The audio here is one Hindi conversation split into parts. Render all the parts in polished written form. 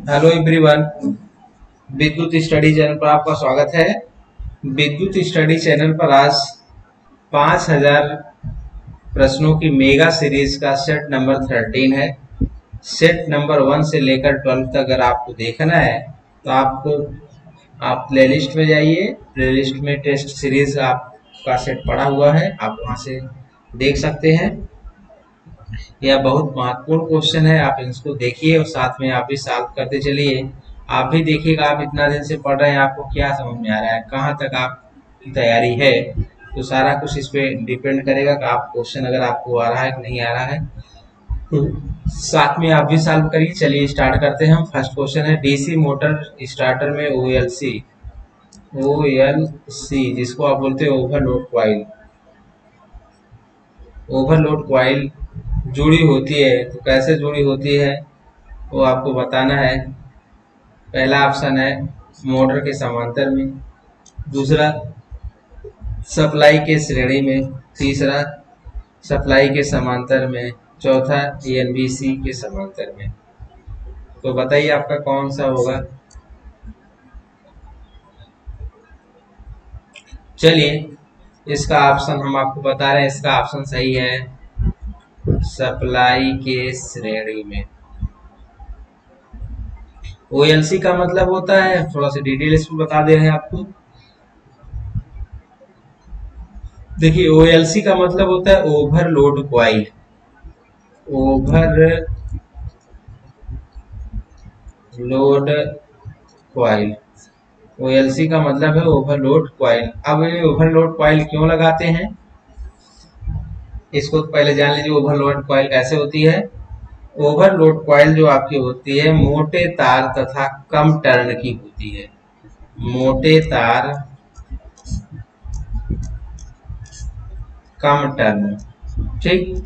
हेलो एवरीवन, विद्युत स्टडी चैनल पर आपका स्वागत है। विद्युत स्टडी चैनल पर आज 5000 प्रश्नों की मेगा सीरीज का सेट नंबर 13 है। सेट नंबर 1 से लेकर 12 तक अगर आपको देखना है तो आप प्लेलिस्ट में जाइए। प्लेलिस्ट में टेस्ट सीरीज आपका सेट पड़ा हुआ है, आप वहां से देख सकते हैं। यह बहुत महत्वपूर्ण क्वेश्चन है, आप इसको देखिए और साथ में आप भी सॉल्व करते चलिए। आप भी देखिएगा, आप इतना दिन से पढ़ रहे हैं, आपको क्या समझ में आ रहा है, कहाँ तक आपकी तैयारी है। तो सारा कुछ इस पे डिपेंड करेगा कि आप क्वेश्चन अगर आपको आ रहा है कि नहीं आ रहा है। तो साथ में आप भी सॉल्व करिए। चलिए स्टार्ट करते हैं। हम फर्स्ट क्वेश्चन है, डीसी मोटर स्टार्टर में ओएलसी जिसको आप बोलते हैं ओवरलोड क्वाइल जुड़ी होती है। तो कैसे जुड़ी होती है वो आपको बताना है। पहला ऑप्शन है मोटर के समांतर में, दूसरा सप्लाई के श्रेणी में, तीसरा सप्लाई के समांतर में, चौथा एनबीसी के समांतर में। तो बताइए आपका कौन सा होगा। चलिए इसका ऑप्शन हम आपको बता रहे हैं, इसका ऑप्शन सही है सप्लाई के श्रेणी में। ओएलसी का मतलब होता है, थोड़ा सा डिटेल इसमें बता दे रहे हैं आपको। देखिए ओएलसी का मतलब होता है ओवरलोड क्वाइल। ओवरलोड क्वाइल, ओएलसी का मतलब है ओवरलोड क्वाइल। अब ये ओवरलोड क्वाइल क्यों लगाते हैं, इसको पहले जान लीजिए। ओवरलोड क्वाइल कैसे होती है। ओवरलोड क्वाइल जो आपकी होती है मोटे तार तथा कम टर्न की होती है। मोटे तार कम टर्न, ठीक।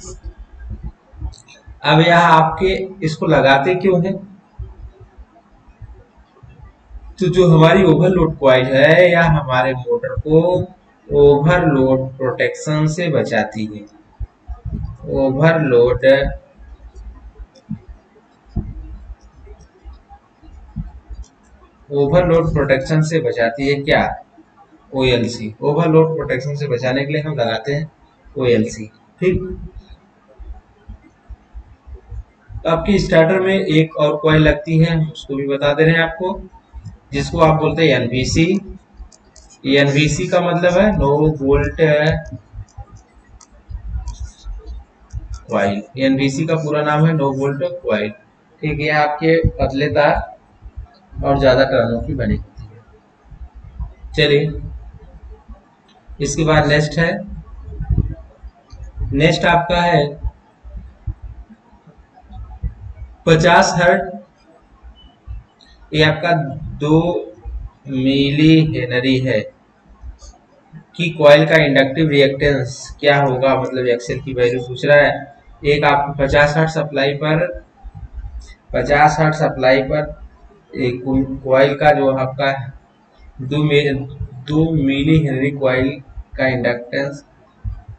अब यहाँ आपके इसको लगाते क्यों है, तो जो हमारी ओवरलोड क्वाइल है या हमारे मोटर को ओवरलोड प्रोटेक्शन से बचाती है। ओवरलोड ओवरलोड प्रोटेक्शन से बचाती है क्या, ओएलसी। ओवरलोड प्रोटेक्शन से बचाने के लिए हम लगाते हैं ओएलसी, ठीक। तो आपकी स्टार्टर में एक और कॉइल लगती है, उसको भी बता दे रहे हैं आपको, जिसको आप बोलते हैं एनवीसी। एनवीसी का मतलब है नो वोल्ट क्वाइल। एनवीसी का पूरा नाम है नो वोल्ट क्वाइल, ठीक है। आपके पतले तार और ज्यादा टर्नों की बनी होती है। चलिए इसके बाद नेक्स्ट आपका है 50 हर्ट्ज। ये आपका 2 मिली हेनरी है कि कॉइल का इंडक्टिव रिएक्टेंस क्या होगा, मतलब एक्सेल की वैल्यू पूछ रहा है। एक आपको 50 हर्ट्ज एक कॉइल का जो आपका 2 मिली हेनरी कॉइल का इंडक्टेंस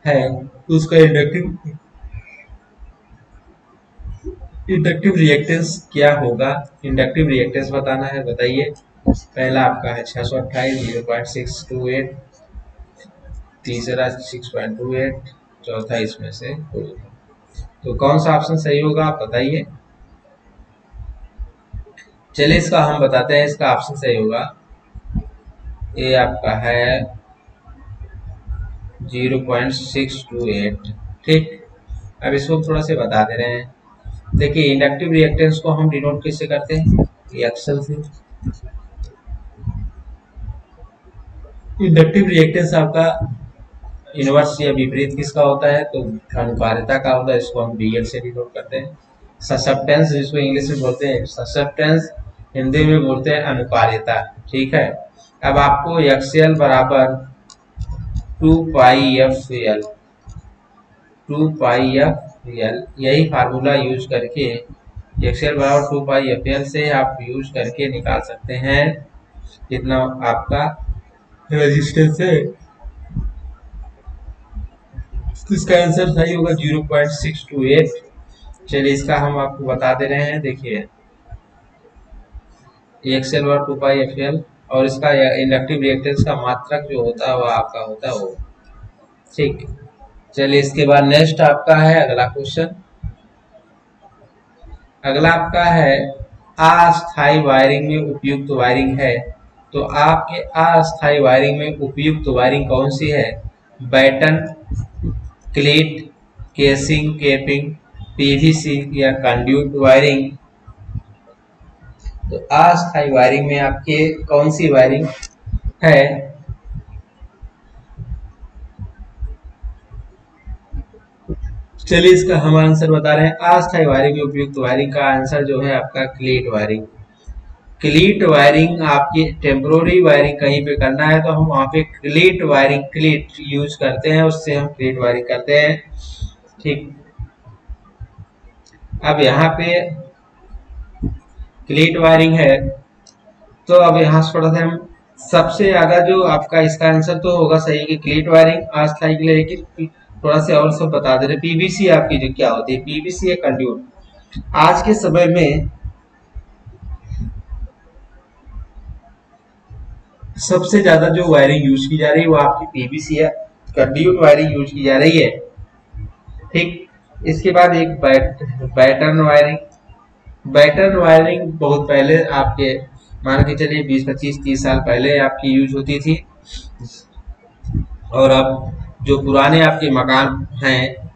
है, तो उसका इंडक्टिव रिएक्टेंस क्या होगा। इंडक्टिव रिएक्टेंस बताना है, बताइए। पहला आपका है 628 0.628, तीसरा 6.28, चौथा इसमें से कोई। तो कौन सा ऑप्शन सही होगा आप बताइए। चलिए इसका हम बताते हैं, इसका ऑप्शन सही होगा ये आपका है 0.628, ठीक। अब इसको थोड़ा से बता दे रहे हैं। देखिए इंडक्टिव रिएक्टेंस को हम डिनोट किससे करते हैं, एक्सल से। इंडक्टिव रिएक्टेंस आपका इनवर्स या विपरीत किसका होता है, तो अनुपारिता का होता है, इसको हम डीएल से डिनोट करते हैं। ससेप्टेंस जिसको इंग्लिश में बोलते हैं ससेप्टेंस, हिंदी में बोलते हैं अनुपारिता, ठीक है। अब आपको एक्सएल बराबर 2 पाई एफ एल यही फार्मूला यूज करके, एक्सएल बराबर 2 पाई एफ एल से आप यूज करके निकाल सकते हैं कितना आपका रेजिस्टेंस है। तो इसका आंसर सही होगा 0.628। चलिए इसका हम आपको बता दे रहे हैं, देखिए एक्सएल और 2πFL, और इसका इंडक्टिव रिएक्टेंस का मात्रक जो होता है वह आपका होता है वो। ठीक, चलिए इसके बाद नेक्स्ट आपका है अगला क्वेश्चन। अगला आपका है अस्थायी वायरिंग में उपयुक्त वायरिंग है। तो आपके अस्थायी वायरिंग में उपयुक्त वायरिंग कौन सी है? बैटन, क्लीट, केसिंग, केपिंग, पीवीसी या कंड्यूट वायरिंग। तो अस्थायी वायरिंग में आपके कौन सी वायरिंग है? चलिए इसका हम आंसर बता रहे हैं। अस्थायी वायरिंग में उपयुक्त वायरिंग का आंसर जो है आपका क्लीट वायरिंग। क्लीट वायरिंग आपकी टेम्पोररी वायरिंग कहीं पे करना है तो हम वहां पे क्लीट वायरिंग, क्लीट यूज करते हैं, उससे हम क्लीट वायरिंग करते हैं। ठीक, अब यहाँ पे क्लीट वायरिंग है तो अब यहाँ थोड़ा सा हम सबसे ज्यादा जो आपका इसका आंसर तो होगा सही कि क्लीट वायरिंग अस्थायी के लिए, लेकिन थोड़ा सा और सब बता दे रहे। पीवीसी आपकी जो क्या होती है, पीवीसी है कंड्यूट। आज के समय में सबसे ज्यादा जो वायरिंग यूज की जा रही है वो आपकी पीवीसी है, कंड्यूट वायरिंग यूज की जा रही है। ठीक, इसके बाद एक बैटर्न वायरिंग। बैटर्न वायरिंग बहुत पहले आपके मान के चलिए 20-25-30 साल पहले आपकी यूज होती थी, और अब जो पुराने आपके मकान हैं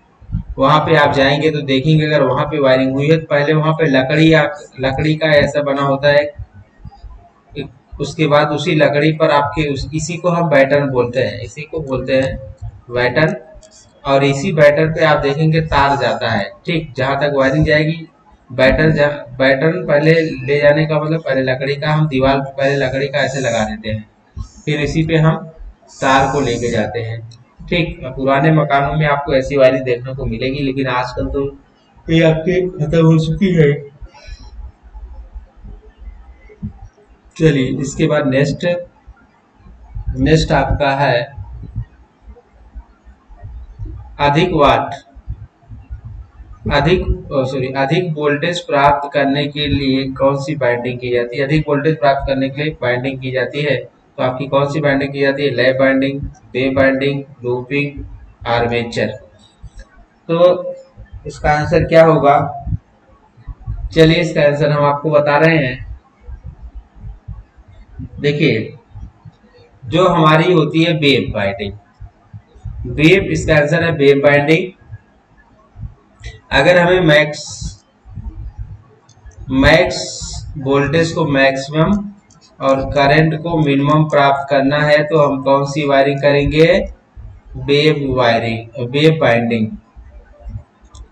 वहां पे आप जाएंगे तो देखेंगे अगर वहां पे वायरिंग हुई है तो पहले वहां पे लकड़ी का ऐसा बना होता है, उसके बाद उसी लकड़ी पर आपके इसी को हम बैटर्न बोलते हैं, इसी को बोलते हैं बैटर्न। और इसी बैटर्न पे आप देखेंगे तार जाता है। ठीक, जहां तक वायरिंग जाएगी बैटर्न पहले ले जाने का मतलब पहले लकड़ी का, हम दीवार को पहले लकड़ी का ऐसे लगा देते हैं, फिर इसी पे हम तार को लेके जाते हैं। ठीक, पुराने मकानों में आपको ऐसी वायरिंग देखने को मिलेगी, लेकिन आजकल तो ये आपके खत्म हो चुकी है। चलिए इसके बाद नेक्स्ट आपका है अधिक वोल्टेज प्राप्त करने के लिए कौन सी बाइंडिंग की जाती है? अधिक वोल्टेज प्राप्त करने के लिए बाइंडिंग की जाती है, तो आपकी कौन सी बाइंडिंग की जाती है? Lap binding, wave binding, looping, armature. तो इसका आंसर क्या होगा? चलिए इसका आंसर हम आपको बता रहे हैं। देखिए, जो हमारी होती है वेव बाइंडिंग, वेव, इसका आंसर है वेव बाइंडिंग। अगर हमें मैक्स वोल्टेज को मैक्सिमम और करंट को मिनिमम प्राप्त करना है तो हम कौन सी वायरिंग करेंगे? Wave binding.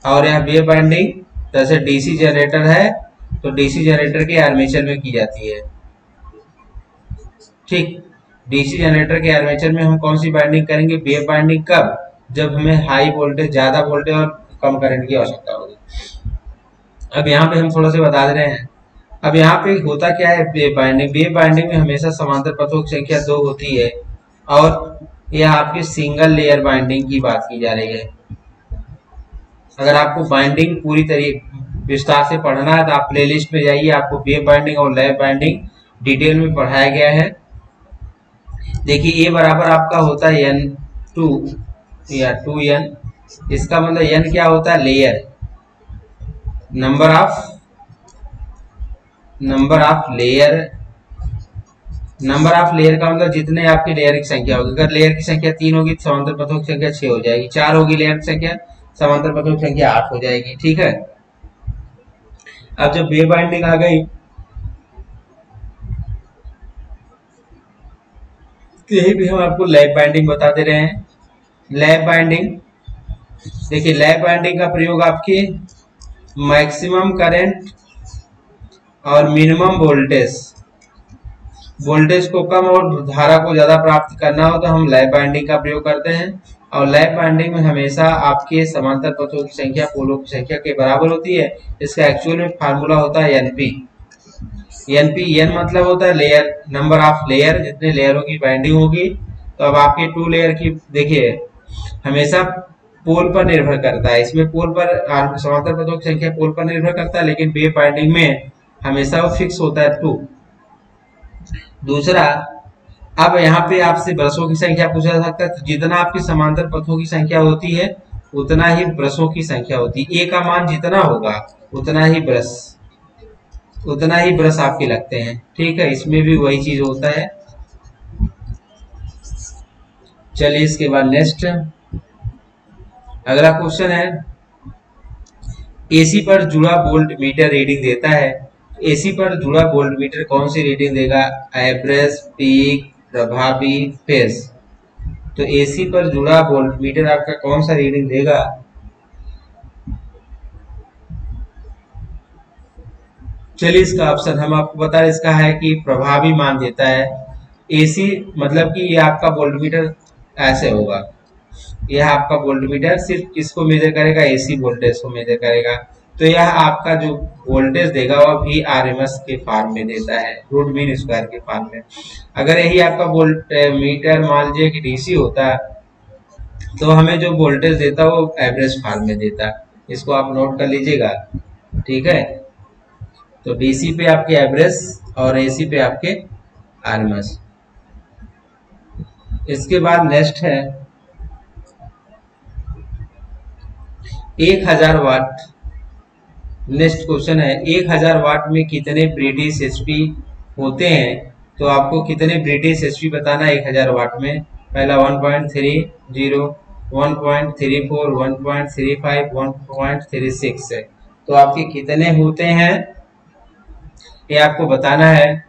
और यह वेव बाइंडिंग जैसे डीसी जनरेटर है तो डीसी जनरेटर के आर्मेचर में की जाती है। ठीक, डीसी जनरेटर के आर्मेचर में हम कौन सी बाइंडिंग करेंगे? Wave binding. कब? जब हमें हाई वोल्टेज, ज्यादा वोल्टेज और कम करंट की आवश्यकता होगी। अब यहाँ पे हम थोड़ा सा बता दे रहे हैं। अब यहाँ पे होता क्या है? वेव बाइंडिंग में हमेशा समांतर पथों की संख्या 2 होती है, और यह आपकी सिंगल लेयर बाइंडिंग की बात की जा रही है। अगर आपको बाइंडिंग पूरी तरीके विस्तार से पढ़ना है तो आप प्लेलिस्ट पे जाइए, आपको वेव बाइंडिंग और लैप बाइंडिंग डिटेल में पढ़ाया गया है। देखिए, ये बराबर आपका होता है N2 या 2N। इसका मतलब N क्या होता है? लेयर, नंबर ऑफ लेयर का मतलब जितने आपकी लेयर की संख्या होगी। अगर लेयर की संख्या 3 होगी तो समांतर पथों की संख्या 6 हो जाएगी। 4 होगी लेयर की संख्या, समांतर पथों की संख्या 8 हो जाएगी। ठीक है, अब जब वेव बाइंडिंग आ गई तो यही भी हम आपको लैप बाइंडिंग बता दे रहे हैं। लैप बाइंडिंग, देखिए लैप बाइंडिंग का प्रयोग आपके मैक्सिमम करंट और मिनिमम वोल्टेज को कम और धारा को ज्यादा प्राप्त करना हो तो हम लैप बाइंडिंग का प्रयोग करते हैं। और लैप बाइंडिंग में हमेशा आपके समांतर पथों की संख्या पोलों की संख्या के बराबर होती है। इसका एक्चुअल में फार्मूला होता है एनपी। एन मतलब होता है लेयर, नंबर ऑफ लेयर, जितने लेयरों की बाइंडिंग होगी। तो अब आपके 2 लेयर की देखिए हमेशा पोल पर निर्भर करता है, इसमें पोल पर समांतर पथों की संख्या पोल पर निर्भर करता है, लेकिन वेव बाइंडिंग में हमेशा वो फिक्स होता है 2। दूसरा, अब यहाँ पे आपसे ब्रशों की संख्या पूछा जा सकता है, तो जितना आपकी समांतर पथों की संख्या होती है उतना ही ब्रशों की संख्या होती है। ए का मान जितना होगा उतना ही ब्रश आपके लगते हैं। ठीक है, इसमें भी वही चीज होता है। चलिए इसके बाद नेक्स्ट अगला क्वेश्चन है, एसी पर जुड़ा वोल्ट मीटर रीडिंग देता है। एसी पर जुड़ा वोल्ट मीटर कौन सी रीडिंग देगा? एवरेज, पीक, प्रभावी, फेज। तो एसी पर जुड़ा वोल्ट मीटर आपका कौन सा रीडिंग देगा? चलिए इसका ऑप्शन हम आपको बता रहे, इसका है कि प्रभावी मान देता है। एसी मतलब कि ये आपका वोल्ट मीटर ऐसे होगा, यह आपका वोल्ट मीटर सिर्फ किसको मेजर करेगा? एसी वोल्टेज को मेजर करेगा। तो यह आपका जो वोल्टेज देगा वह भी आरएमएस के फॉर्म में देता है, रूट मीन स्क्वायर के फॉर्म में। अगर यही आपका वोल्ट मीटर मान लीजिए कि डीसी होता तो हमें जो वोल्टेज देता वो एवरेज फॉर्म में देता। इसको आप नोट कर लीजिएगा। ठीक है, तो डीसी पे आपके एवरेज और एसी पे आपके आरएमएस। इसके बाद नेक्स्ट है 1000 वाट। नेक्स्ट क्वेश्चन है 1000 वाट में कितने ब्रिटिश एचपी होते हैं? तो आपको कितने ब्रिटिश एचपी बताना है 1000 वाट में। पहला 1.30, 1.34, 1.35, 1.36 है। तो आपके कितने होते हैं ये आपको बताना है।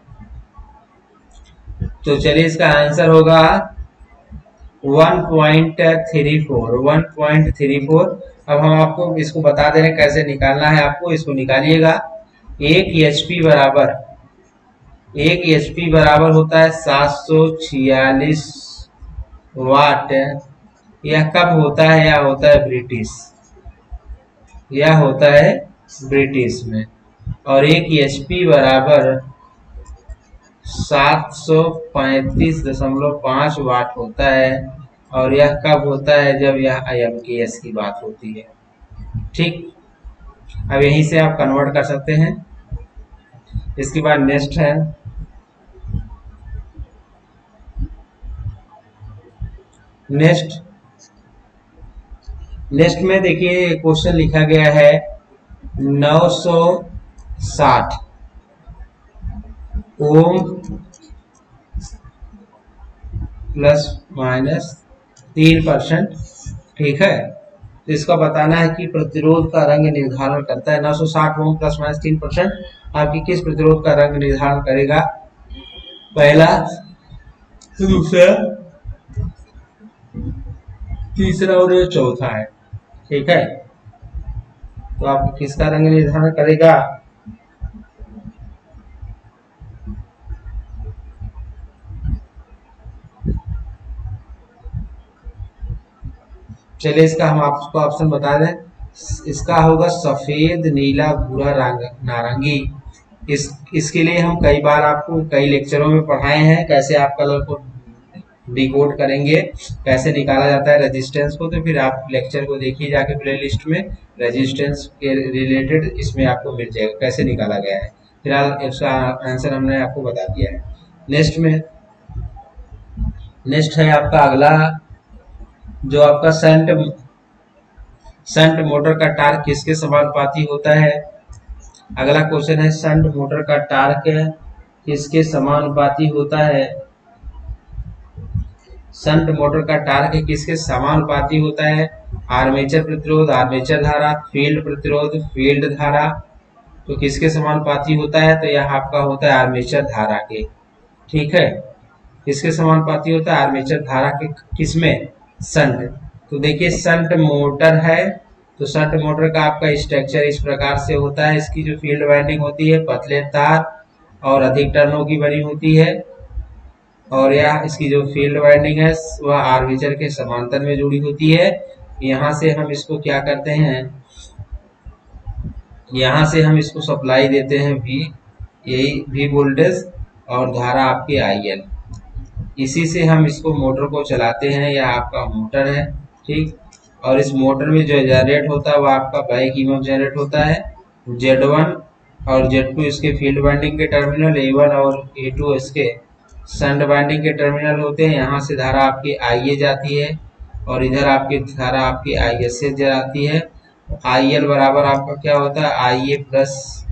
तो चलिए इसका आंसर होगा 1.34। अब हम आपको इसको बता दे रहे हैं कैसे निकालना है। आपको इसको निकालिएगा। एक एचपी बराबर होता है 746 वाट। यह कब होता है? यह होता है ब्रिटिश में। और एक एचपी बराबर 735.5 वाट होता है। और यह कब होता है? जब यह IMKS की बात होती है। ठीक, अब यहीं से आप कन्वर्ट कर सकते हैं। इसके बाद नेक्स्ट है नेक्स्ट में देखिए क्वेश्चन लिखा गया है 960 ओम प्लस माइनस 3%। ठीक है, तो इसका बताना है कि प्रतिरोध का रंग निर्धारण करता है। 960 ओम प्लस माइनस 3% आपकी किस प्रतिरोध का रंग निर्धारण करेगा? पहला, दूसरा, तीसरा और ये चौथा है। ठीक है, तो आप किसका रंग निर्धारण करेगा? चलिए इसका हम आपको ऑप्शन बता दें। इसका होगा सफेद, नीला, भूरा, नारंगी। इसके लिए हम कई बार आपको कई लेक्चरों में पढ़ाए हैं कैसे आप कलर को डिकोड करेंगे, कैसे निकाला जाता है रेजिस्टेंस को। तो फिर आप लेक्चर को देखिए जाके प्लेलिस्ट में, रेजिस्टेंस के रिलेटेड इसमें आपको मिल जाएगा कैसे निकाला गया है। फिलहाल इसका आंसर हमने आपको बता दिया है। नेक्स्ट है आपका अगला, जो आपका शंट मोटर का टार्क किसके समानुपाती होता है? अगला क्वेश्चन है शंट मोटर का टार्क किसके समानुपाती होता है? शंट मोटर का टार्क किसके समानुपाती होता है? आर्मेचर प्रतिरोध, आर्मेचर धारा, फील्ड प्रतिरोध, फील्ड धारा। तो किसके समानुपाती होता है? तो यह आपका होता है आर्मेचर धारा के। ठीक है, किसके समानुपाती होता है? आर्मेचर धारा के। किसमें? शंट। तो देखिए शंट मोटर है, तो शंट मोटर का आपका स्ट्रक्चर इस प्रकार से होता है। इसकी जो फील्ड वाइंडिंग होती है पतले तार और अधिक टर्नों की बनी होती है। और यह इसकी जो फील्ड वाइंडिंग है वह आर्मेचर के समांतर में जुड़ी होती है। यहाँ से हम इसको क्या करते हैं, यहाँ से हम इसको सप्लाई देते हैं V, यही V वोल्टेज और धारा आपकी IL। इसी से हम इसको मोटर को चलाते हैं। यह आपका मोटर है। ठीक, और इस मोटर में जो जनरेट होता है वह आपका बैक ईएमएफ जनरेट होता है Z1 और Z2 इसके फील्ड वाइंडिंग के टर्मिनल, A1 और A2 इसके शंट वाइंडिंग के टर्मिनल होते हैं। यहाँ से धारा आपकी IA जाती है और इधर आपकी धारा आपकी ISH जाती है। IL बराबर आपका क्या होता है, IA प्लस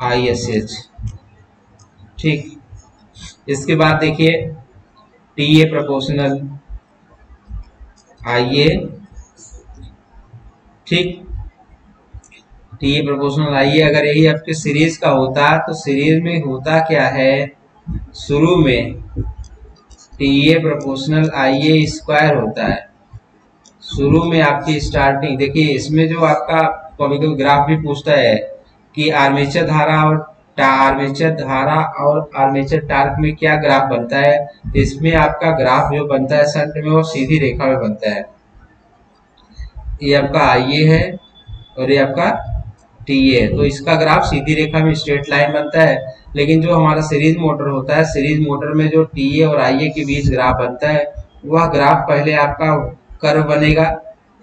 ISH। ठीक, इसके बाद देखिए TA प्रोपोर्शनल IA, ठीक, TA प्रोपोर्शनल IA अगर यही आपके सीरीज का होता तो सीरीज में होता क्या है, शुरू में TA प्रोपोर्शनल IA स्क्वायर होता है। शुरू में आपकी स्टार्टिंग देखिए, इसमें जो आपका कभी कभी ग्राफ भी पूछता है कि आर्मेचर धारा और आर्मेचर टार्क में क्या ग्राफ बनता है। इसमें आपका ग्राफ जो बनता है शंट में वो सीधी रेखा में बनता है। ये आपका IA है और ये आपका TA है, तो इसका ग्राफ सीधी रेखा में स्ट्रेट लाइन बनता है। लेकिन जो हमारा सीरीज मोटर होता है, सीरीज मोटर में जो TA और IA के बीच ग्राफ बनता है, वह ग्राफ पहले आपका कर्व बनेगा,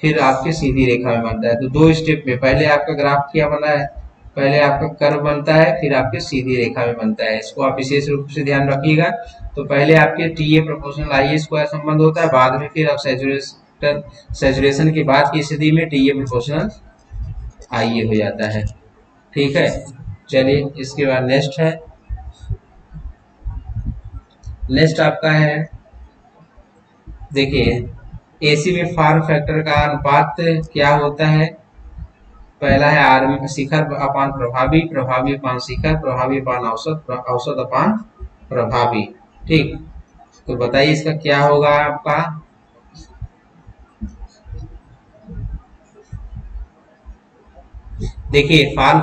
फिर आपके सीधी रेखा में बनता है। तो दो स्टेप में पहले आपका ग्राफ क्या बना है, पहले आपका कर्व बनता है, फिर आपके सीधी रेखा में बनता है। इसको आप विशेष रूप से ध्यान रखिएगा। तो पहले आपके TA प्रोपोर्शनल IA स्क्वायर संबंध होता है, बाद में फिर आप सैचुरेशन की बात की स्थिति में TA प्रोपोर्शनल IA हो जाता है। ठीक है, चलिए इसके बाद नेक्स्ट है, नेक्स्ट आपका है देखिए AC में फॉर्म फैक्टर का अनुपात क्या होता है। पहला है आर शिखर अपान प्रभावी, प्रभावी अपान शिखर, प्रभावी अपान औसत, औसत अपान प्रभावी। ठीक, तो बताइए इसका क्या होगा आपका। देखिए फॉर्म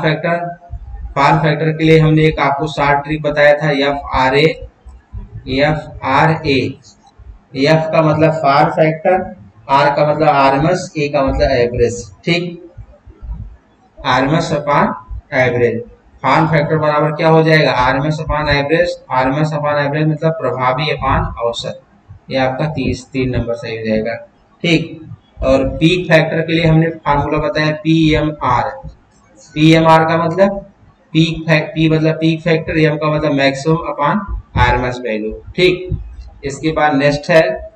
फैक्टर के लिए हमने एक आपको शॉर्ट ट्रिक बताया था, FRA। F का मतलब फॉर्म फैक्टर, R का मतलब आरएमएस, A का मतलब एवरेज। ठीक, आरएमएस अपान एवरेज। फॉर्म फैक्टर बराबर क्या हो जाएगा, आरएमएस अपान एवरेज। आरएमएस अपान एवरेज मतलब प्रभावी अपान औसत। ये आपका 3 नंबर सही हो जाएगा। ठीक, और पीक फैक्टर के लिए हमने फार्मूला बताया PMR। PMR का मतलब P मतलब पीक फैक्टर, M का मतलब मैक्सिमम अपान आरएमएस वैल्यू। ठीक, इसके बाद नेक्स्ट है,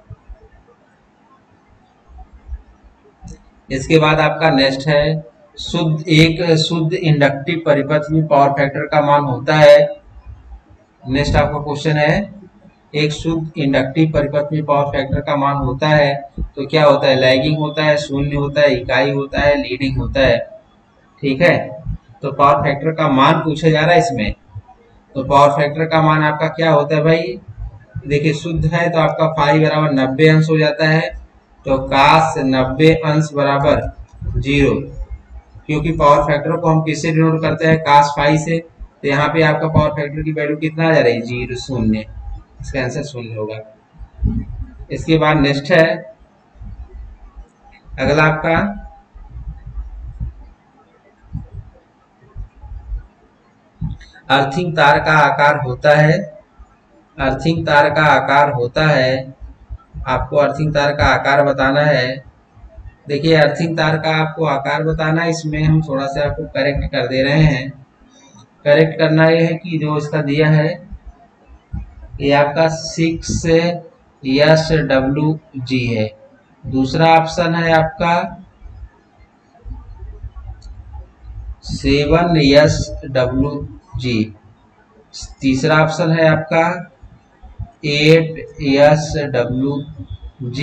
इसके बाद आपका नेक्स्ट है एक शुद्ध इंडक्टिव परिपथ में पावर फैक्टर का मान होता है। नेक्स्ट आपका क्वेश्चन है, एक शुद्ध इंडक्टिव परिपथ में पावर फैक्टर का मान होता है तो क्या होता है, लैगिंग होता है, शून्य होता है, इकाई होता है, लीडिंग होता है। ठीक है, तो पावर फैक्टर का मान पूछा जा रहा है इसमें। तो पावर फैक्टर का मान आपका क्या होता है भाई, देखिए शुद्ध है तो आपका फाई बराबर 90 अंश हो जाता है। तो काश 90 अंश बराबर 0, क्योंकि पावर फैक्टर को हम किससे डिनोट करते हैं, काश फाई से। तो यहाँ पे आपका पावर फैक्टर की वैल्यू कितना आ जा रही है, 0, शून्य। इसका आंसर शून्य होगा। इसके बाद नेक्स्ट है अगला आपका अर्थिंग तार का आकार होता है। अर्थिंग तार का आकार होता है, आपको अर्थिंग तार का आकार बताना है। देखिए अर्थिंग तार का आपको आकार बताना है, इसमें हम थोड़ा सा आपको करेक्ट कर दे रहे हैं। करेक्ट करना ये है कि जो इसका दिया है ये आपका 6SWG है। दूसरा ऑप्शन है आपका 7SWG। तीसरा ऑप्शन है आपका 8SWG।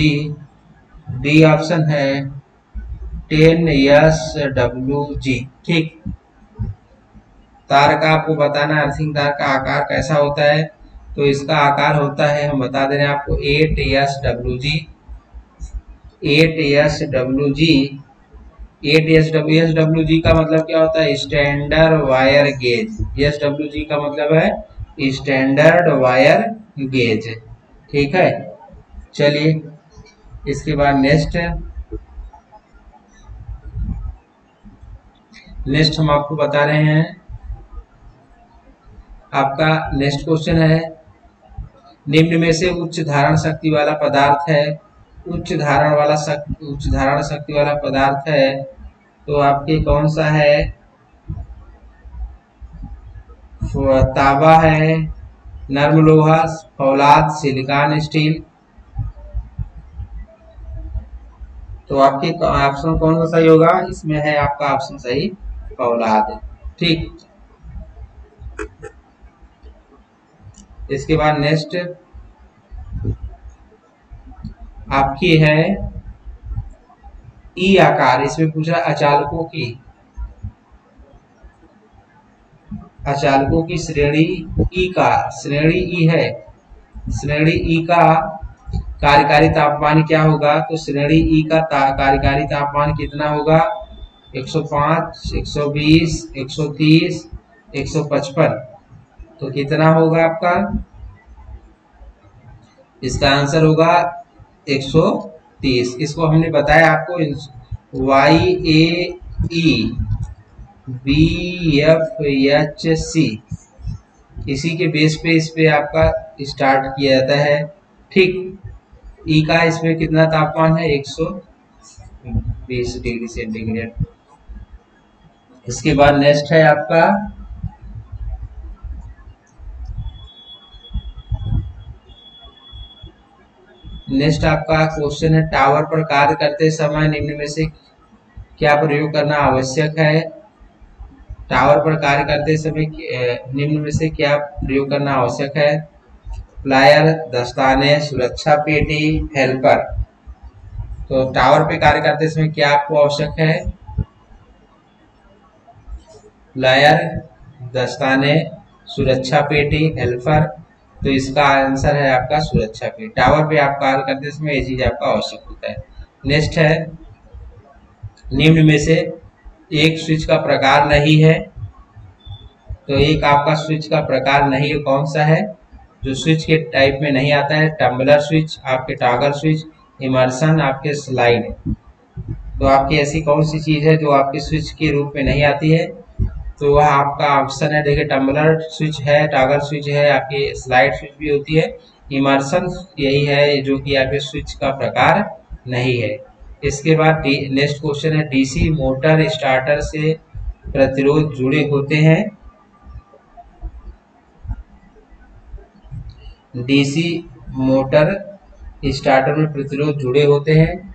डी ऑप्शन है 10SWG। ठीक, तार का आपको बताना है अर्थिंग तार का आकार कैसा होता है। तो इसका आकार होता है, हम बता दे रहे हैं आपको 8SWG। 8SWG 8SWG का मतलब क्या होता है, स्टैंडर्ड वायर गेज। SWG का मतलब है स्टैंडर्ड वायर गेज। ठीक है, चलिए इसके बाद नेक्स्ट हम आपको बता रहे हैं, आपका नेक्स्ट क्वेश्चन है, निम्न में से उच्च धारण शक्ति वाला पदार्थ है। उच्च धारण शक्ति वाला पदार्थ है तो आपके कौन सा है, तांबा है, नर्म लोहा, फौलाद, सिलिकॉन, स्टील। तो आपके ऑप्शन कौन सा सही होगा? इसमें है आपका ऑप्शन सही फौलाद। ठीक, इसके बाद नेक्स्ट आपकी है ई आकार। इसमें पूछा अचालकों की श्रेणी ई का, श्रेणी ई है, श्रेणी ई का कार्यकारी तापमान क्या होगा? तो श्रेणी ई का कार्यकारी तापमान कितना होगा? 105, 120, 130, 155। तो कितना होगा आपका? इसका आंसर होगा 130। इसको हमने बताया आपको YAEBFHC, इसी के बेस पे इस पे आपका स्टार्ट किया जाता है। ठीक, ई का इसमें कितना तापमान है? 120 डिग्री सेंटीग्रेड। इसके बाद नेक्स्ट है आपका क्वेश्चन है, टावर पर कार्य करते समय निम्न में से क्या प्रयोग करना आवश्यक है? टावर पर कार्य करते समय निम्न में से क्या प्रयोग करना आवश्यक है? प्लायर, दस्ताने, सुरक्षा पेटी, हेल्पर। तो टावर पे कार्य करते समय क्या आपको आवश्यक है? प्लायर, दस्ताने, सुरक्षा पेटी, हेल्पर। तो इसका आंसर है आपका सुरक्षा पेटी। टावर पे आप कार्य करते समय ये चीज आपका आवश्यक होता है। नेक्स्ट है, निम्न में से एक स्विच का प्रकार नहीं है। तो एक आपका स्विच का प्रकार नहीं है, कौन सा है? जो स्विच के टाइप में नहीं आता है, टम्बलर स्विच, आपके टॉगल स्विच, इमर्सन, आपके स्लाइड। तो आपकी ऐसी कौन सी चीज है जो आपके स्विच के रूप में नहीं आती है? तो वह आपका ऑप्शन है, देखिए टम्बलर स्विच है, टॉगल स्विच है, आपकी स्लाइड स्विच भी होती है, इमर्सन यही है जो कि आपके स्विच का प्रकार नहीं है। इसके बाद नेक्स्ट क्वेश्चन है, डीसी मोटर स्टार्टर से प्रतिरोध जुड़े होते हैं। डीसी मोटर स्टार्टर में प्रतिरोध जुड़े होते हैं।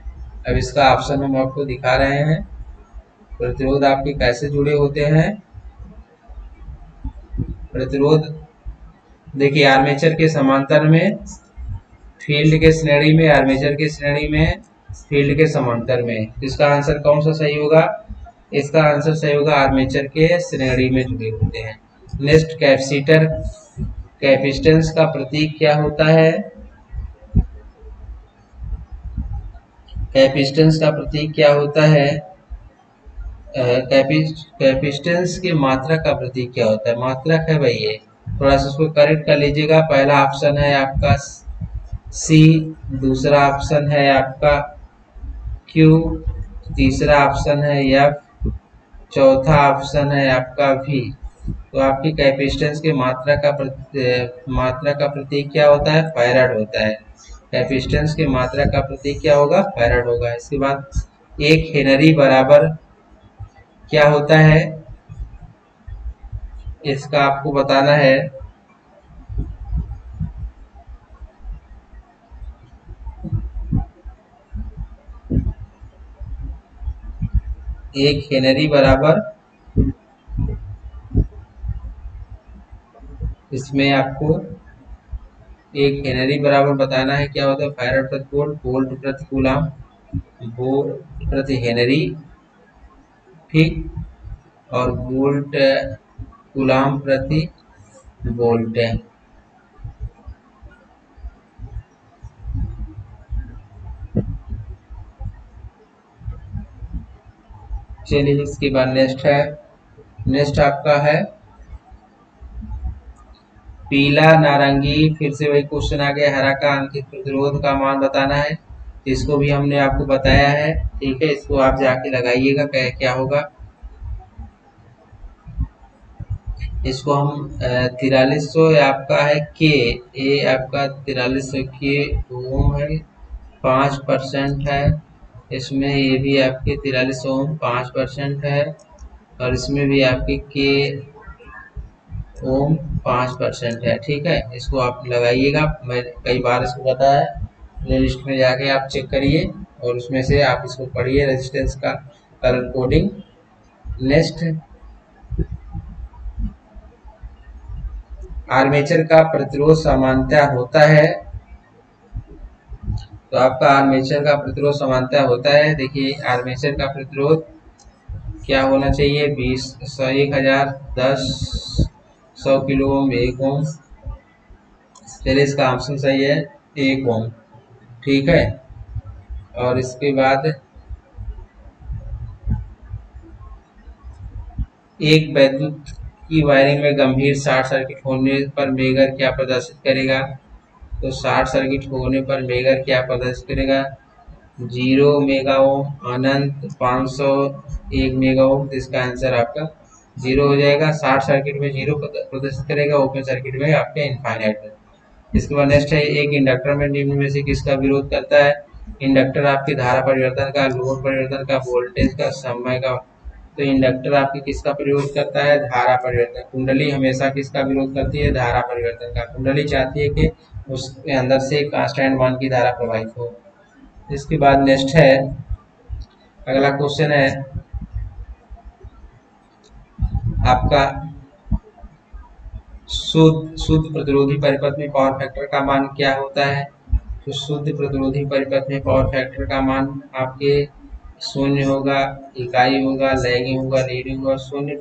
अब इसका ऑप्शन हम आपको दिखा रहे हैं, प्रतिरोध आपके कैसे जुड़े होते हैं। प्रतिरोध देखिए, आर्मेचर के समांतर में, फील्ड के श्रेणी में, आर्मेचर के श्रेणी में, फील्ड के समांतर में। इसका आंसर कौन सा सही होगा? इसका आंसर सही होगा आर्मेचर के श्रेणी में जुड़े होते हैं। नेक्स्ट, कैपेसिटर, कैपेसिटेंस का प्रतीक क्या होता है? कैपेसिटेंस का प्रतीक क्या होता है? कैपेसिटेंस की मात्रा का प्रतीक क्या होता है? मात्रक है भाई ये, थोड़ा सा उसको करेक्ट कर लीजिएगा। पहला ऑप्शन है आपका सी, दूसरा ऑप्शन है आपका क्यू, तीसरा ऑप्शन है एफ, चौथा ऑप्शन है आपका वी। तो आपकी कैपेसिटेंस की मात्रा का प्रतीक क्या होता है? फैराड होता है। कैपेसिटेंस की मात्रा का प्रतीक क्या होगा? फैराड होगा। इसके बाद एक हेनरी बराबर क्या होता है? इसका आपको बताना है। एक हेनरी बराबर, इसमें आपको एक हेनरी बराबर बताना है क्या होता है? फैराड प्रति वोल्ट, वोल्ट प्रति कूलम, वोल्ट प्रति हेनरी, ठीक, और वोल्ट कूलम प्रति वोल्ट। चलिए, इसके बाद नेक्स्ट है, नेक्स्ट आपका है पीला, नारंगी, फिर से वही क्वेश्चन आ गया, हरा का अंकित प्रतिरोध का मान बताना है। इसको भी हमने आपको बताया है, ठीक है, इसको आप जाके लगाइएगा क्या होगा। इसको हम 4300 आपका है के, ये आपका 4300 के ओम है, 5% है। इसमें ये भी आपके 4300 ओम 5% है, और इसमें भी आपके के ओम 5% है। ठीक है, इसको आप लगाइएगा, मैं कई बार इसको बताया, प्ले लिस्ट में जाके आप चेक करिए और उसमें से आप इसको पढ़िए रेजिस्टेंस का कलर कोडिंग। नेक्स्ट, आर्मेचर का प्रतिरोध सामान्यतः होता है, तो आपका आर्मेचर का प्रतिरोध सामान्यतः होता है, देखिए आर्मेचर का प्रतिरोध क्या होना चाहिए, 1000, 10, 100 किलो ओम, 1 ओम। चलिए इसका ऑप्शन सही है, 1 ओम। ठीक है, और इसके बाद एक वैद्युत की वायरिंग में गंभीर शॉर्ट सर्किट होने पर मेगर क्या प्रदर्शित करेगा, तो शॉर्ट सर्किट होने पर मेगर क्या प्रदर्शित करेगा, 0 मेगा ओम, अनंत, 500, 1 मेगा ओम। तो इसका आंसर आपका 0 हो जाएगा। शॉर्ट सर्किट में 0 प्रदर्शित करेगा, ओपन सर्किट में आपके इनफाइनाइट। इसके बाद नेक्स्ट है, एक इंडक्टर में निम्न में से किसका विरोध करता है, इंडक्टर आपकी धारा परिवर्तन का, लोड परिवर्तन का, वोल्टेज का, समय का। तो इंडक्टर आपकी किसका विरोध करता है, धारा परिवर्तन। कुंडली हमेशा किसका विरोध करती है, धारा परिवर्तन का। कुंडली चाहती है कि उसके अंदर से कांस्टेंट मान की धारा प्रवाहित हो। इसके बाद नेक्स्ट है, अगला क्वेश्चन है आपका, शुद्ध प्रतिरोधी परिपथ में पावर फैक्टर का मान क्या होता है, तो शुद्ध प्रतिरोधी परिपथ में पावर फैक्टर का मान आपके शून्य होगा, इकाई होगा, लैगिंग होगा, लीडिंग होगा। शून्य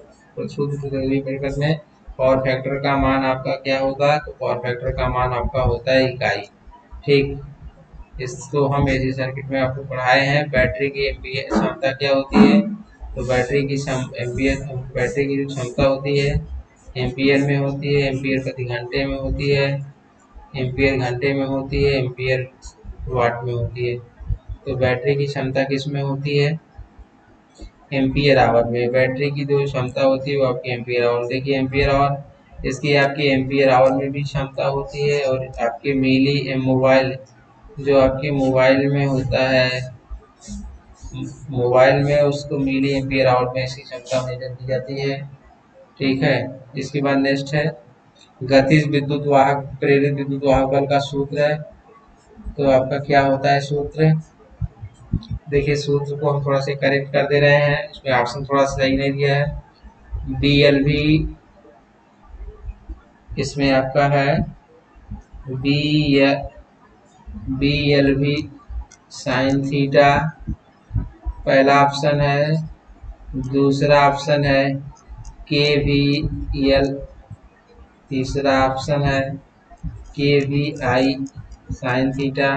शुद्ध प्रतिरोधी परिपथ में पावर फैक्टर का मान आपका क्या होगा, तो पावर फैक्टर का मान आपका होता है इकाई। ठीक, इसको हम एसी सर्किट में आपको पढ़ाए हैं। बैटरी की एम्पीयर क्षमता क्या होती है, तो बैटरी की जो क्षमता होती है एम्पियर में होती है, एम्पियर प्रति घंटे में होती है, एम्पियर घंटे में होती है, एम्पियर वाट में होती है। तो बैटरी की क्षमता किस में होती है, एम्पियर आवर में। बैटरी की जो क्षमता होती है वो आपकी एम्पियर आवर, देखिए एम्पियर आवर, इसकी आपकी एम्पियर आवर में भी क्षमता होती है। और आपके मिली मोबाइल, जो आपके मोबाइल में होता है, मोबाइल में उसको मिली एम्पियर आवर में इसकी क्षमता मेजर की जाती है। ठीक है, इसके बाद नेक्स्ट है, गतिज विद्युत वाहक प्रेरित विद्युत वाहक बल का सूत्र है, तो आपका क्या होता है सूत्र, देखिए सूत्र को हम थोड़ा सा करेक्ट कर दे रहे हैं, इसमें ऑप्शन थोड़ा सही नहीं दिया है। BLV, इसमें आपका है BLV साइन थीटा, पहला ऑप्शन है। दूसरा ऑप्शन है KVL, तीसरा ऑप्शन है KVI साइन थीटा,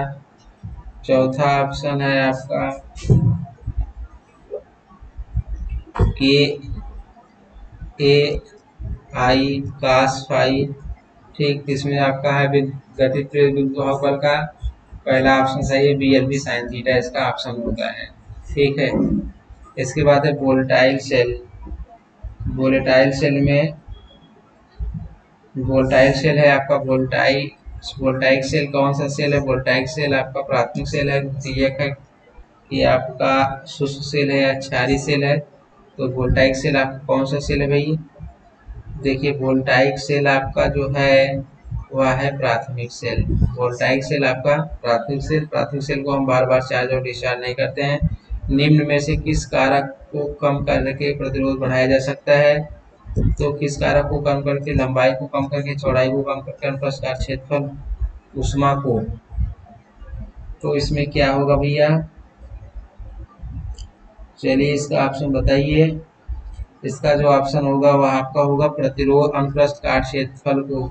चौथा ऑप्शन है आपका KAI cos फाई। ठीक, इसमें आपका है गतिज प्रेरित विद्युत वाहक बल का पहला ऑप्शन सही है, BLV साइन थीटा इसका ऑप्शन होता है। ठीक है, इसके बाद है वोल्टाइल सेल। वोल्टाइल सेल में, वोल्टाइल सेल है आपका वोल्टाइक सेल कौन सा सेल है, वोल्टाइक सेल आपका प्राथमिक सेल है, द्वितीयक है, ये आपका शुष्क सेल है या क्षारीय सेल है। तो वोल्टाइक सेल आपका कौन सा सेल है भाई, देखिए वोल्टाइक सेल आपका जो है वह है प्राथमिक सेल। वोल्टाइक सेल आपका प्राथमिक सेल, प्राथमिक सेल को हम बार बार चार्ज और डिस्चार्ज नहीं करते हैं। निम्न में से किस कारक को कम करके प्रतिरोध बढ़ाया जा सकता है, तो किस कारक को कम करके, लंबाई को कम करके, चौड़ाई को कम करके, अनुप्रस्थ काट क्षेत्रफल, ऊष्मा को। तो इसमें क्या होगा भैया, चलिए इसका ऑप्शन बताइए। इसका जो ऑप्शन होगा वह आपका होगा प्रतिरोध अनुप्रस्थ काट क्षेत्रफल को।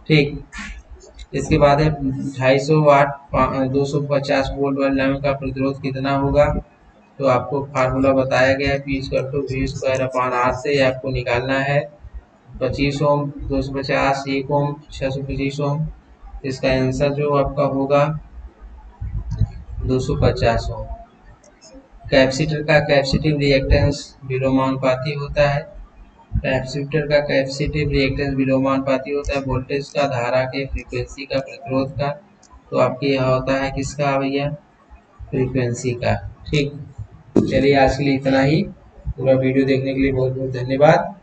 ठीक, इसके बाद है 250 वाट 250 वोल्ट वाले लाइन का प्रतिरोध कितना होगा, तो आपको फार्मूला बताया गया है, P/V² से आपको निकालना है। 25 ओम, 250, 1 ओम, 625 ओम। इसका आंसर जो आपका होगा 250 ओम। कैपेसिटर का कैपेसिटिव रिएक्टेंस विलोमानुपाती होता है, कैपेसिटर का कैपेसिटिव रिएक्टेंस विलोमानुपाती होता है वोल्टेज का, धारा के, फ्रीक्वेंसी का, प्रतिरोध का। तो आपके यहाँ होता है किसका भैया, फ्रीक्वेंसी का। ठीक, चलिए आज के लिए इतना ही। पूरा वीडियो देखने के लिए बहुत बहुत धन्यवाद।